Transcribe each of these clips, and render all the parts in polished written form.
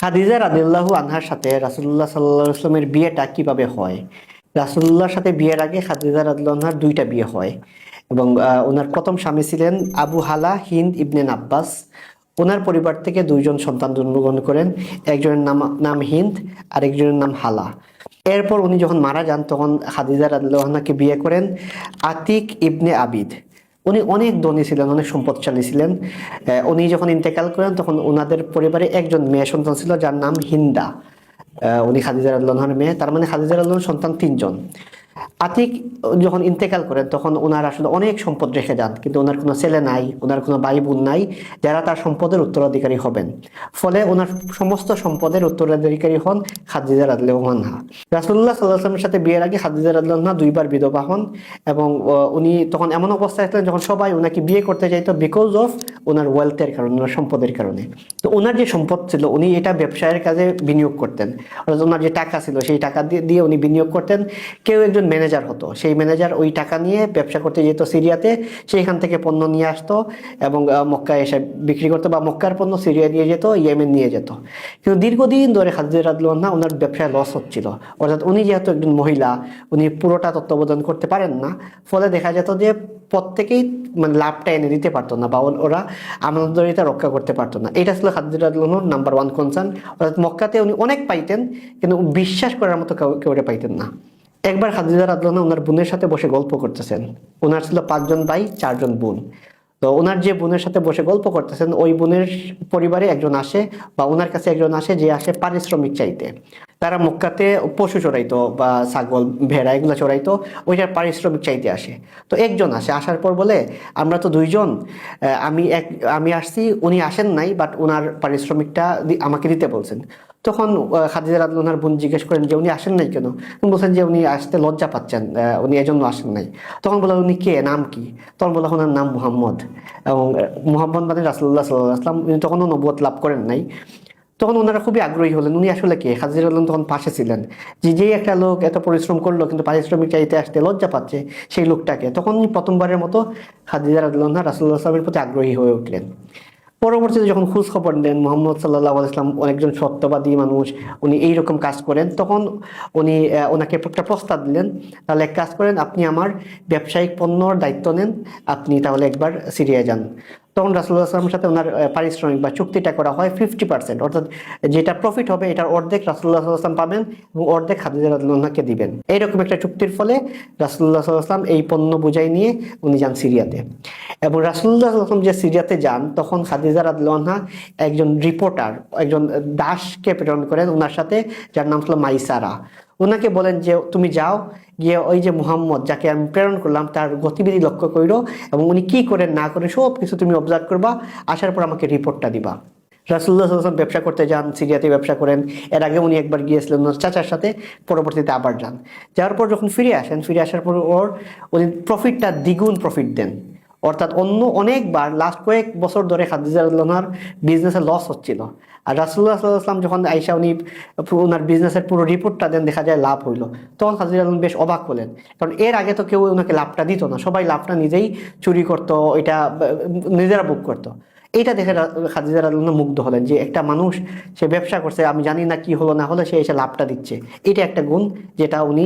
খাদিজা রাদিয়াল্লাহু আনহার সাথে রাসূলুল্লাহ সাল্লাল্লাহু আলাইহি ওয়াসাল্লামের বিয়েটা কিভাবে হয়? রাসূলুল্লাহর সাথে বিয়ের আগে খাদিজা রাদিয়াল্লাহু আনহার দুইটা বিয়ে হয় এবং ওনার প্রথম স্বামী ছিলেন আবু হালা হিন্দ ইবনে আব্বাস। ওনার পরিবার থেকে দুইজন সন্তান জন্মগ্রহণ করেন। একজনের নাম হিন্দ, আরেকজনের নাম হালা। এরপর উনি যখন মারা যান তখন খাদিজা রাদিয়াল্লাহু আনহাকে বিয়ে করেন আতিক ইবনে আবিদ। উনি অনেক ধনী ছিলেন, অনেক সম্পদশালী ছিলেন। উনি যখন ইন্তেকাল করেন তখন ওনাদের পরিবারে একজন মেয়ে সন্তান ছিল যার নাম হিন্দা। উনি খাদিজা রাদিয়াল্লাহু আনহার মেয়ে, তার মানে খাদিজা রাদিয়াল্লাহু আনহার সন্তান তিনজন। আতিক যখন ইন্তেকাল করেন তখন ওনার আসলে অনেক সম্পদ রেখে যান, কিন্তু ওনার কোনো ছেলে নাই, ওনার কোনো ভাই বোন নাই যারা তার সম্পদের উত্তরাধিকারী হবেন। ফলে ওনার সমস্ত সম্পদের উত্তরাধিকারী হন খাদিজা রাদিয়াল্লাহু আনহা। রাসূলুল্লাহ সাল্লাল্লাহু আলাইহি ওয়াসাল্লামের সাথে বিয়ের আগে খাদিজা রাদিয়াল্লাহু আনহা দুইবার বিধবা হন এবং উনি তখন এমন অবস্থায় ছিলেন যখন সবাই ওনাকে বিয়ে করতে চাইতো বিকজ অফ ওনার ওয়েলথের কারণে, ওনার সম্পদের কারণে। তো ওনার যে সম্পদ ছিল উনি এটা ব্যবসায়ের কাজে বিনিয়োগ করতেন, অর্থাৎ ওনার যে টাকা ছিল সেই টাকা দিয়ে উনি বিনিয়োগ করতেন। কেউ একজন ম্যানেজার হতো, সেই ম্যানেজার ওই টাকা নিয়ে ব্যবসা করতে যেত সিরিয়াতে, সেইখান থেকে পণ্য নিয়ে আসতো এবং মক্কায় এসে বিক্রি করতো, বা মক্কার পণ্য সিরিয়া নিয়ে যেত, ইয়েমেন নিয়ে যেত। কিন্তু দীর্ঘদিন ধরে খাদিজা রাদিয়াল্লাহু আনহা ওনার ব্যবসায় লস হচ্ছিল, অর্থাৎ উনি যেহেতু একজন মহিলা, উনি পুরোটা তত্ত্বাবধান করতে পারেন না। ফলে দেখা যেত যে প্রত্যেকেই মানে লাভটা এনে দিতে পারতো না, বা ওরা আমানতদারিতা রক্ষা করতে পারতো না। এটা ছিল খাদিজা রাদিয়াল্লাহু আনহার নাম্বার ওয়ান কনসার্ন। অর্থাৎ মক্কাতে উনি অনেক পাইতেন কিন্তু বিশ্বাস করার মতো কেউ পাইতেন না। একবার খাদিজা রাদিয়াল্লাহু আনহা ওনার বোনের সাথে বসে গল্প করতেছেন। ওনার ছিল 5জন ভাই, 4জন বোন। তো ওনার যে বোনের সাথে বসে গল্প করতেছেন, ওই বোনের পরিবারে একজন আসে, বা ওনার কাছে একজন আসে যে আসে পারিশ্রমিক চাইতে। তারা মক্কাতে পশু চড়াইতো, বা ছাগল ভেড়া এগুলো চড়াইতো, ওইটার পারিশ্রমিক চাইতে আসে। তো একজন আসে, আসার পর বলে আমরা তো দুইজন, আমি আসছি, উনি আসেন নাই, বাট ওনার পারিশ্রমিকটা আমাকে দিতে বলছেন। তখন খাদিজা রাদিয়াল্লাহু আনহার বোন জিজ্ঞেস করেন যে উনি আসেন নাই কেন? বলছেন যে উনি আসতে লজ্জা পাচ্ছেন, উনি এজন্য আসেন নাই। তখন বলে উনি কে, নাম কি? তখন বলে ওনার নাম মুহাম্মদ, এবং মুহাম্মদ মানে রাসূলুল্লাহ সাল্লাল্লাহু আলাইহি ওয়াসাল্লাম। উনি তখনও নবুয়ত লাভ করেন নাই। তখন ওনারা খুবই আগ্রহী হলেন উনি আসলে কে। খাদিজা রাদিয়াল্লাহু আনহা তখন পাশে ছিলেন, যে একটা লোক এত পরিশ্রম করলো কিন্তু পারিশ্রমিক চাইতে আসতে লজ্জা পাচ্ছে, সেই লোকটাকে। তখন প্রথমবারের মতো খাদিজা রাদিয়াল্লাহু আনহা রাসূলুল্লাহ সাল্লাল্লাহু আলাইহি ওয়াসাল্লামের প্রতি আগ্রহী হয়ে উঠলেন। পরবর্তীতে যখন খোঁজ খবর নেন মুহাম্মদ সাল্লাল্লাহু আলাইহি ওয়াসাল্লাম অনেকজন সত্যবাদী মানুষ, উনি এইরকম কাজ করেন, তখন উনি ওনাকে একটা প্রস্তাব দিলেন, তাহলে এক কাজ করেন, আপনি আমার ব্যবসায়িক পণ্যর দায়িত্ব নেন, আপনি তাহলে একবার সিরিয়া যান। তখন রাসূলুল্লাহ সাল্লাল্লাহু আলাইহি ওয়াসাল্লামের সাথে ওনার পারিশ্রমিক বা চুক্তিটা করা হয় 50%, অর্থাৎ যেটা প্রফিট হবে এটার অর্ধেক রাসূলুল্লাহ সাল্লাল্লাহু আলাইহি ওয়াসাল্লাম পাবেন এবং অর্ধেক খাদিজা রাদিয়াল্লাহু আনহাকে দিবেন। এইরকম একটা চুক্তির ফলে রাসূলুল্লাহ সাল্লাল্লাহু আলাইহি ওয়াসাল্লাম এই পণ্য বোঝাই নিয়ে উনি যান সিরিয়াতে। এবং রাসূলুল্লাহ সাল্লাল্লাহু আলাইহি ওয়াসাল্লাম যে সিরিয়াতে যান তখন খাদিজা রাদিয়াল্লাহু আনহা একজন রিপোর্টার, একজন দাসকে প্রেরণ করেন ওনার সাথে, যার নাম ছিল মাইসারা। ওনাকে বলেন যে তুমি যাও, গিয়ে ওই যে মুহাম্মদ যাকে আমি প্রেরণ করলাম তার গতিবিধি লক্ষ্য করো এবং উনি কি করেন না করে সব কিছু তুমি অবজার্ভ করবা, আসার পর আমাকে রিপোর্টটা দিবা। রাসূলুল্লাহ সাল্লাল্লাহু আলাইহি ওয়াসাল্লাম ব্যবসা করতে যান, সিরিয়াতে ব্যবসা করেন। এর আগে উনি একবার গিয়েছিলেন ওনার চাচার সাথে, পরবর্তীতে আবার যান। যাওয়ার পর যখন ফিরে আসেন, ফিরে আসার পর উনি প্রফিটটা দ্বিগুণ প্রফিট দেন। অর্থাৎ অন্য অনেকবার লাস্ট কয়েক বছর ধরে খাদিজা রাদিয়াল্লাহু আনহার বিজনেসে লস হচ্ছিল, আর রাসূলুল্লাহ সাল্লাল্লাহু আলাইহি ওয়াসাল্লাম যখন আয়েশা উনি ওনার বিজনেসের পুরো রিপোর্টটা দেন, দেখা যায় লাভ হইলো। তখন খাদিজা রাদিয়াল্লাহু আনহা বেশ অবাক হলেন, কারণ এর আগে তো কেউ ওনাকে লাভটা দিত না, সবাই লাভটা নিজেই চুরি করতো, এটা নিজেরা বুক করতো। এইটা দেখে খাদিজা রাদিয়াল্লাহু আনহা মুগ্ধ হলেন যে একটা মানুষ, সে ব্যবসা করছে, আমি জানি না কি হলো না হলো, সে এসে লাভটা দিচ্ছে। এটা একটা গুণ যেটা উনি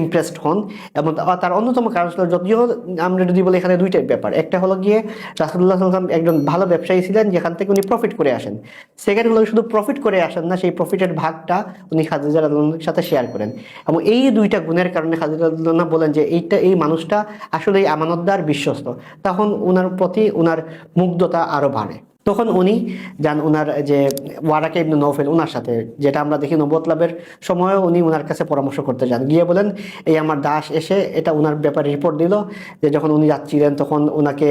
ইমপ্রেসড হন। এবং তার অন্যতম কারণ ছিল, যদিও আমরা যদি বলি এখানে দুইটাই ব্যাপার, একটা হলো গিয়ে রাসূলুল্লাহ সাল্লাল্লাহু আলাইহি ওয়াসাল্লাম একজন ভালো ব্যবসায়ী ছিলেন যেখান থেকে উনি প্রফিট করে আসেন। সেকেন্ড হলো শুধু প্রফিট করে আসেন না, সেই প্রফিটের ভাগটা উনি খাদিজা রাদিয়াল্লাহু আনহার সাথে শেয়ার করেন। এবং এই দুইটা গুণের কারণে খাদিজা রাদিয়াল্লাহু আনহা বলেন যে এই মানুষটা আসলেই আমানতদার, বিশ্বস্ত। তখন ওনার প্রতি ওনার মুগ্ধতা আরো বাড়ে। তখন উনি যান ওনার যে ওয়ারাকা ইবনে নওফেল, ওনার সাথে, যেটা আমরা দেখি নবুয়ত লাভের সময়ও উনি ওনার কাছে পরামর্শ করতে যান। গিয়ে বলেন এই আমার দাস এসে এটা ওনার ব্যাপারে রিপোর্ট দিল যে যখন উনি যাচ্ছিলেন তখন ওনাকে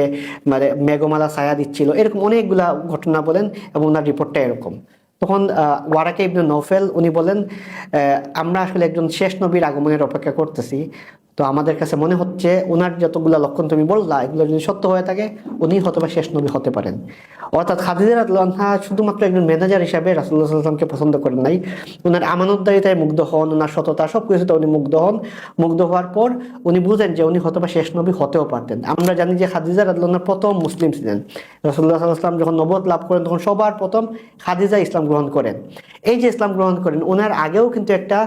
মানে মেঘমালা ছায়া দিচ্ছিল, এরকম অনেকগুলা ঘটনা বলেন এবং ওনার রিপোর্টটা এরকম। তখন ওয়ারাকা ইবনে নওফেল উনি বলেন আমরা আসলে একজন শেষ নবীর আগমনের অপেক্ষা করতেছি, তো আমাদের কাছে মনে হচ্ছে ওনার যতগুলো লক্ষণ তুমি বললা এগুলো যদি সত্য হয়ে থাকে উনি হয়তোবা শেষ নবী হতে পারেন। অর্থাৎ খাদিজা রাদিয়াল্লাহু আনহা শুধুমাত্র একজন ম্যানেজার হিসাবে রাসূলুল্লাহ সাল্লাল্লাহু আলাইহি ওয়াসাল্লামকে পছন্দ করেন নাই, ওনার আমানতদারিতায় মুগ্ধ হন, ওনার সততা সব কিছুতে উনি মুগ্ধ হন। মুগ্ধ হওয়ার পর উনি বুঝেন যে উনি হয়তোবা শেষ নবী হতেও পারতেন। আমরা জানি যে খাদিজা রাদিয়াল্লাহু আনহা প্রথম মুসলিম ছিলেন। রাসূলুল্লাহ সাল্লাল্লাহু আলাইহি ওয়াসাল্লাম যখন নবুয়ত লাভ করেন তখন সবার প্রথম খাদিজা ইসলাম গ্রহণ করেন। এই যে ইসলাম গ্রহণ করেন, ওনার আগেও কিন্তু একটা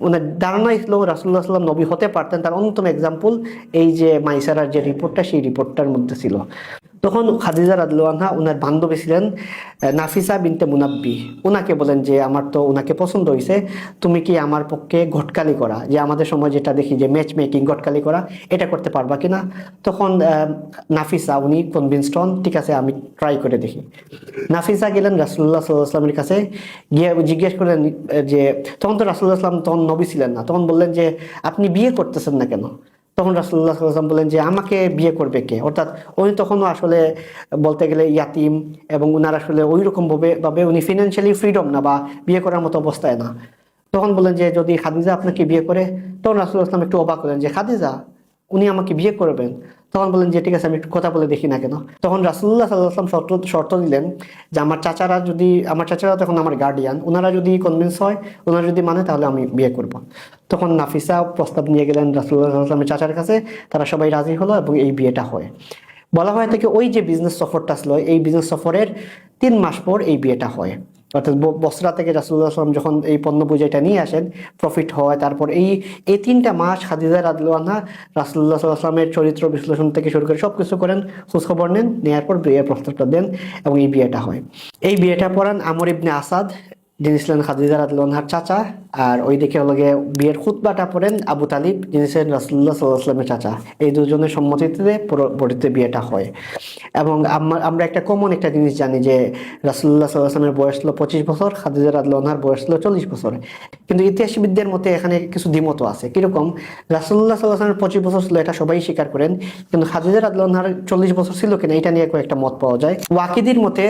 ওনার ধারণা ছিল রাসূলুল্লাহ সাল্লাম নবী হতে পারতেন। তার অন্যতম এক্সাম্পল এই যে মাইসারার যে রিপোর্টটা, সেই রিপোর্টটার মধ্যে ছিল। তখন খাদিজা রাদিয়াল্লাহু আনহা ওনার বান্ধবী ছিলেন নাফিসা বিনতে মুনাব্বি, ওনাকে বলেন যে আমার তো ওনাকে পছন্দ হয়েছে, তুমি কি আমার পক্ষে ঘটকালি করা, যে আমাদের সময় যেটা দেখি যে ম্যাচ মেকিং, ঘটকালি করা, এটা করতে পারবা কিনা? তখন নাফিসা উনি কনভিন্সড হন, ঠিক আছে আমি ট্রাই করে দেখি। নাফিসা গেলেন রাসূলুল্লাহ সাল্লাল্লাহু আলাইহি ওয়াসাল্লামের কাছে, গিয়ে জিজ্ঞেস করলেন যে তখন তো রাসূলুল্লাহ সাল্লাম তখন নবী ছিলেন না, তখন বললেন যে আপনি বিয়ে করতেছেন না কেন? তখন রাসূলুল্লাহ সাল্লাল্লাহু আলাইহি ওয়াসাল্লাম বললেন যে আমাকে বিয়ে করবে কে? অর্থাৎ উনি তখনও আসলে বলতে গেলে ইয়াতিম, এবং উনার আসলে ওই রকম ভাবে উনি ফিনান্সিয়ালি ফ্রিডম না, বা বিয়ে করার মতো অবস্থায় না। তখন বললেন যে যদি খাদিজা আপনাকে বিয়ে করে, তখন রাসূলুল্লাহ সাল্লাল্লাহু আলাইহি ওয়াসাল্লাম একটু অবাক হলেন যে খাদিজা, উনি আমাকে বিয়ে করবেন? তখন বললেন যে ঠিক আছে আমি একটু কথা বলে দেখি না কেন। তখন রাসূলুল্লাহ সাল্লাল্লাহু আলাইহি ওয়াসাল্লাম শর্ত দিলেন যে আমার চাচারা তখন আমার গার্ডিয়ান, ওনারা যদি কনভিন্স হয়, ওনারা যদি মানে, তাহলে আমি বিয়ে করব। তখন নাফিসা প্রস্তাব নিয়ে গেলেন রাসূলুল্লাহ সাল্লাল্লাহু আলাইহি ওয়াসাল্লামের চাচার কাছে, তারা সবাই রাজি হলো এবং এই বিয়েটা হয়। বলা হয় থেকে ওই যে বিজনেস সফরটা ছিল, এই বিজনেস সফরের 3 মাস পর এই বিয়েটা হয়। অর্থাৎ বসরা থেকে রাসূলুল্লাহ সাল্লাল্লাহু আলাইহি ওয়াসাল্লাম যখন এই পণ্য বুঝাইটা নিয়ে আসেন, প্রফিট হয়, তারপর এই 3টা মাস খাদিজা রাদিয়াল্লাহু আনহা রাসূলুল্লাহ সাল্লাল্লাহু আলাইহি ওয়াসাল্লামের চরিত্র বিশ্লেষণ থেকে শুরু করে সবকিছু করেন, খোঁজখবর নেন, নেওয়ার পর বিয়ের প্রস্তাবটা দেন এবং এই বিয়েটা হয়। এই বিয়েটা পড়ান আমর ইবনে আসাদ, যিনি ছিলেন খাদিজা রাদিয়াল্লাহু আনহার চাচা। আর ওইদিকে হলো গিয়ে বিয়ের খুতবাটা পড়েন আবু তালিব, যিনি ছিলেন রাসূলুল্লাহ সাল্লাল্লাহু আলাইহি ওয়াসাল্লামের চাচা। এই দুজনের সম্মতিতে পরবর্তীতে বিয়েটা হয়। এবং আমরা একটা কমন একটা জিনিস জানি যে রাসূলুল্লাহ সাল্লাল্লাহু আলাইহি ওয়াসাল্লামের বয়স ছিল 25 বছর, খাদিজা রাদিয়াল্লাহু আনহার বয়স ছিল 40 বছর। কিন্তু ইতিহাসবিদদের মতে এখানে কিছু দ্বিমত আছে। কিরকম? রাসূলুল্লাহ সাল্লাল্লাহু আলাইহি ওয়াসাল্লামের 25 বছর ছিল, এটা সবাই স্বীকার করেন, কিন্তু খাদিজা রাদিয়াল্লাহু আনহার 40 বছর ছিল কিনা, এটা নিয়ে কয়েকটা মত পাওয়া যায়। ওয়াকিদির মতে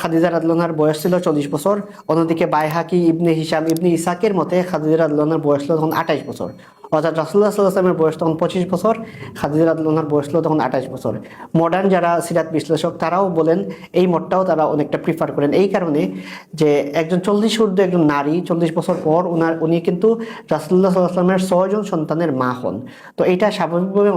খাদিজা রাদিয়াল্লাহু আনহার বয়স ছিল 40 বছর। অন্যদিকে বাইহাকি, ইবনে হিশাম, ইবনে ইসাকের মতে খাদিজা রাদিয়াল্লাহু আনহার বয়স ছিল তখন 28 বছর। অর্থাৎ রাসূলুল্লাহ সাল্লাল্লাহু আলাইহি ওয়াসাল্লামের বয়স তখন 25 বছর, খাদিজা রাদিয়াল্লাহু আনহার বয়স ছিল তখন 28 বছর। মডার্ন যারা সিরাত বিশ্লেষক, তারাও বলেন, এই মতটাও তারা অনেকটা প্রিফার করেন, এই কারণে যে একজন 40 ঊর্ধ্ব একজন নারী 40 বছর পর উনি কিন্তু রাসূলুল্লাহ সাল্লাল্লাহু আলাইহি ওয়াসাল্লামের 6জন সন্তানের মা হন। তো এটা স্বাভাবিকভাবে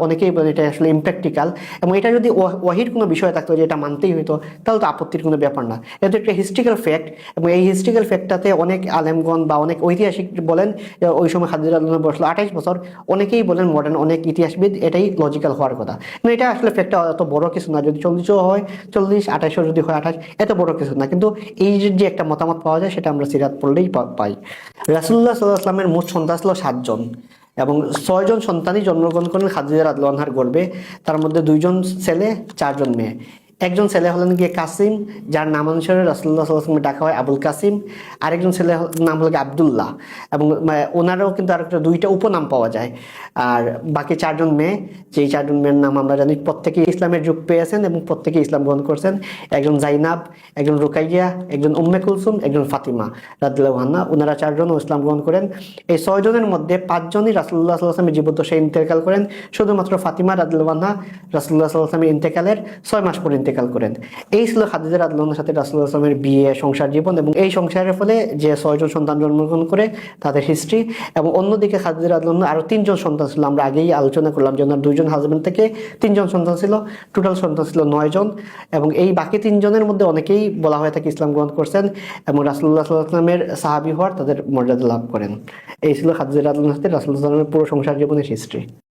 অনেকেই বলেন এটা আসলে ইম্প্র্যাকটিক্যাল, এবং এটা যদি ওয়াহির কোনো বিষয় থাকতো যে এটা মানতেই হইতো, তাহলে তো আপত্তির কোনো ব্যাপার না। এটা একটা হিস্ট্রিক্যাল ফ্যাক্ট, এবং এই হিস্ট্রিক্যাল ফ্যাক্টটাতে অনেক আলেমগণ বা অনেক ঐতিহাসিক বলেন ওই সময় খাদিজা রাদিয়াল্লাহু আনহা বয়স 28 বছর। অনেকেই বলেন, মডার্ন অনেক ইতিহাসবিদ, এটাই লজিক্যাল হওয়ার কথা। কিন্তু এটা আসলে ফ্যাক্টটা এত বড় কিছু না, যদি 40ও হয় 40, 28ও যদি হয় 28, এত বড় কিছু না। কিন্তু এই যে একটা মতামত পাওয়া যায়, সেটা আমরা সিরাত পড়লেই পাই। রাসূলুল্লাহ সাল্লাল্লাহু আলাইহি ওয়াসাল্লামের মোট সন্তান ছিল 7 জন, এবং 6জন সন্তানই জন্মগ্রহণ করেন খাদিজা রাদিয়াল্লাহু আনহার গর্ভে। তার মধ্যে 2জন ছেলে, 4জন মেয়ে। একজন ছেলে হলেন গিয়ে কাসিম, যার নাম অনুসারে রাসূলুল্লাহ সাল্লাল্লাহু আলাইহি ওয়াসাল্লাম ডাকা হয় আবুল কাসিম। আরেকজন ছেলে নাম হলো গিয়ে আব্দুল্লাহ, এবং ওনারও কিন্তু আরেকটা 2টা উপনাম পাওয়া যায়। আর বাকি 4জন মেয়ে, যেই 4জন মেয়ের নাম আমরা জানি, প্রত্যেকে ইসলামের যুগ পেয়েছেন এবং প্রত্যেকে ইসলাম গ্রহণ করছেন। একজন জাইনাব, একজন রুকাইয়া, একজন উম্মে কুলসুম, একজন ফাতিমা রাদিয়াল্লাহু আনহা। ওনারা 4জনও ইসলাম গ্রহণ করেন। এই 6জনের মধ্যে 5জনই রাসূলুল্লাহ সাল্লাল্লাহু আলাইহি ওয়াসাল্লামের জীবদ্দশায় ইন্তেকাল করেন। শুধুমাত্র ফাতিমা রাদিয়াল্লাহু আনহা রাসূলুল্লাহ সাল্লাল্লাহু আলাইহি ওয়াসাল্লামের ইন্তেকালের 6 মাস পর ইন্তেকাল করেন। এই ছিল খাদিজা রাদিয়াল্লাহু আনহার সাথে রাসূলুল্লাহ সাল্লাল্লাহু আলাইহি ওয়াসাল্লামের বিয়ে, সংসার জীবন, এবং এই সংসারের ফলে যে 6জন সন্তান জন্মগ্রহণ করে তাদের হিস্ট্রি। এবং অন্যদিকে খাদিজা রাদিয়াল্লাহু আনহা আরো 3জন সন্তান ছিল, আমরা আগেই আলোচনা করলাম যে ওনার 2জন হাজবেন্ড থেকে 3জন সন্তান ছিল, টোটাল সন্তান ছিল 9জন। এবং এই বাকি 3জনের মধ্যে অনেকেই বলা হয়ে থাকে ইসলাম গ্রহণ করছেন এবং রাসূলুল্লাহ সাল্লাল্লাহু আলাইহি ওয়াসাল্লামের সাহাবী হওয়ার তাদের মর্যাদা লাভ করেন। এই ছিল খাদিজা রাদিয়াল্লাহু আনহার সাথে রাসূলুল্লাহ সাল্লাল্লাহু আলাইহি ওয়াসাল্লামের পুরো সংসার জীবনের হিস্ট্রি।